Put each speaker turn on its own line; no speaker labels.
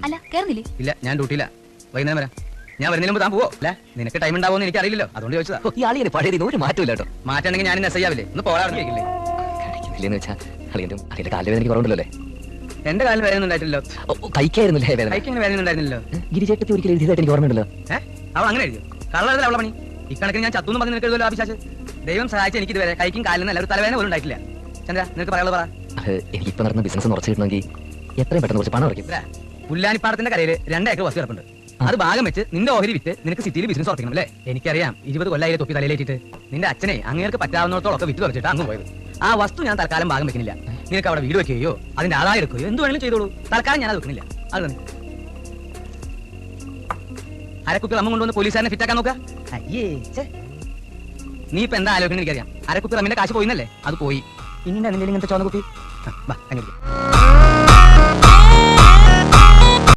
അല്ല കേറുന്നില്ലേ?
ഇല്ല, ഞാൻ ഡ്യൂട്ടിയില്ല. വൈകുന്നേരം വരാം. ഞാൻ വരുന്നതിന് മുമ്പ് താൻ പോവോ? അല്ല, നിനക്ക് ടൈം ഉണ്ടാവുമെന്ന് എനിക്ക് അറിയില്ലല്ലോ, അതുകൊണ്ട് ചോദിച്ചതാ.
ഈ ആളിയെ പഴയത് ഒരു മാറ്റമില്ല കേട്ടോ.
മാറ്റാണെങ്കിൽ ഞാൻ എസ് ഐ ആവില്ലേ? ഒന്ന് പോരാടുന്നില്ലേ?
കഴിക്കുന്നില്ലെന്ന് വെച്ചാൽ അളിയന്റെ കാലിൽ വേദനയ്ക്ക് കുറവുണ്ടല്ലോ അല്ലേ?
എന്റെ കാലിൽ വേദന ഉണ്ടായിട്ടില്ലല്ലോ.
കഴിക്കായിരുന്നില്ലേ വേദന?
കൈക്ക് വേദന ഉണ്ടായിരുന്നില്ലല്ലോ.
ഗിരിചേട്ടത്തി ഒരിക്കലും എഴുതിയതായിട്ട് എനിക്ക് ഓർമ്മയുണ്ടല്ലോ.
അവൾ അങ്ങനെ എഴുതിയോ? കള്ളെഴുതല അവളെ പണി. ഇക്കണക്കിന് ഞാൻ ചത്തുന്ന് പറഞ്ഞ് നിനക്ക് എഴുതുമല്ലോ ആപിശാച്. ദൈവം സഹായിച്ച എനിക്ക് ഇതുവരെ കൈക്കും കാലിൽ നിന്ന് ഒരു തലവേദന പോലും ഉണ്ടായിട്ടില്ല. ചന്ദ്ര, നിനക്ക് പറയാനുള്ളത് പറ.
അത് എനിക്കിപ്പോ നടന്ന ബിസിനസ് ഉറച്ചു കിട്ടണമെങ്കിൽ എത്രയും പെട്ടെന്ന് കുറച്ച് പണം ഉറക്കും.
പുല്ലാനിപ്പാടത്തിന്റെ കരയിൽ 2 ഏക്കർ വസ്തു കിടപ്പുണ്ട്. അത് ഭാഗം വെച്ച് നിന്റെ ഓഹരി വിറ്റ് നിനക്ക് സിറ്റിയിൽ ബിസിനസ് ഉറപ്പിക്കണം അല്ലേ? എനിക്കറിയാം, 20 കൊല്ലായി തൊപ്പി തലയിലേറ്റിട്ട് നിന്റെ അച്ഛനെ അങ്ങേർക്ക് പറ്റാവുന്നിടത്തോളൊക്കെ വിറ്റ് തുറച്ചിട്ട് അങ്ങ് പോയത്. ആ വസ്തു ഞാൻ തൽക്കാലം ഭാഗം വെക്കുന്നില്ല. നിനക്ക് അവിടെ വീട് വെക്കുകയോ അതിന്റെ ആദായം എടുക്കുകയോ എന്ത് വേണമെങ്കിലും ചെയ്തോളൂ. തൽക്കാലം ഞാൻ അത് വെക്കുന്നില്ല. അത് തന്നെ. അരക്കുപ്പി റമ്മ കൊണ്ടുവന്ന് പോലീസുകാരനെ ഫിറ്റാക്കാൻ നോക്കുക. അയ്യേ, നീ ഇപ്പൊ എന്താ ആലോചിക്കണം എനിക്കറിയാം. അരക്കുപ്പി റമ്മിന്റെ കാശ് പോയിന്നല്ലേ? അത് പോയി. ഇനി എന്തെങ്കിലും ഇങ്ങനത്തെ ചോന്ന കുപ്പി.